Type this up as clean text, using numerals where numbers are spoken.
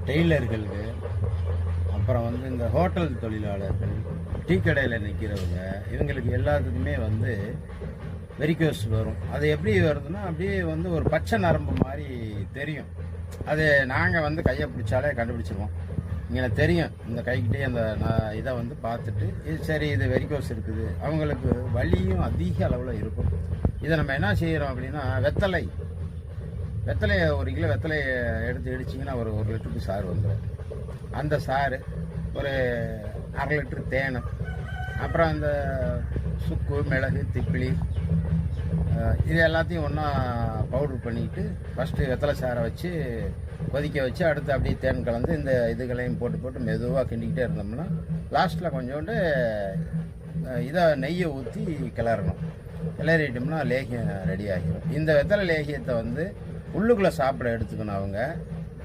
டெய்லர்களுக்கு, அப்புறம் வந்து இந்த ஹோட்டல் தொழிலாளர்கள், டீ கடையில் நிற்கிறவங்க, இவங்களுக்கு எல்லாத்துக்குமே வந்து வெரிகோஸ் வரும். அது எப்படி வருதுன்னா, அப்படியே வந்து ஒரு பச்சை நரம்பு மாதிரி தெரியும். அது நாங்கள் வந்து கையை பிடிச்சாலே கண்டுபிடிச்சிருவோம். இங்கே தெரியும், இந்த கைக்கிட்டே அந்த இதை வந்து பார்த்துட்டு, இது சரி, இது வெரிகோஸ் இருக்குது. அவங்களுக்கு வலியும் அதிக அளவில் இருக்கும். இதை நம்ம என்ன செய்கிறோம் அப்படின்னா, வெத்தலையை 1 கிலோ வெத்தலையை எடுத்து இடிச்சிங்கன்னா ஒரு 1 லிட்டருக்கு சாறு வந்துடும். அந்த சாறு, ஒரு 1/2 லிட்டர் தேன், அப்புறம் அந்த சுக்கு, மிளகு, திப்பிலி, இது எல்லாத்தையும் ஒன்றா பவுட்ரு பண்ணிக்கிட்டு ஃபஸ்ட்டு வெத்தலை சாரை வச்சு கொதிக்க வச்சு, அடுத்து அப்படியே தேன் கலந்து இந்த இதுகளையும் போட்டு மெதுவாக கிண்டிக்கிட்டே இருந்தோம்னா லாஸ்ட்டில் கொஞ்சோண்டு இதை நெய்யை ஊற்றி கிளறணும். கிளறிட்டோம்னா லேகியம் ரெடி ஆகிடும். இந்த வெத்தலை லேகியத்தை வந்து உள்ளுக்குள்ளே சாப்பிட எடுத்துக்கணும் அவங்க.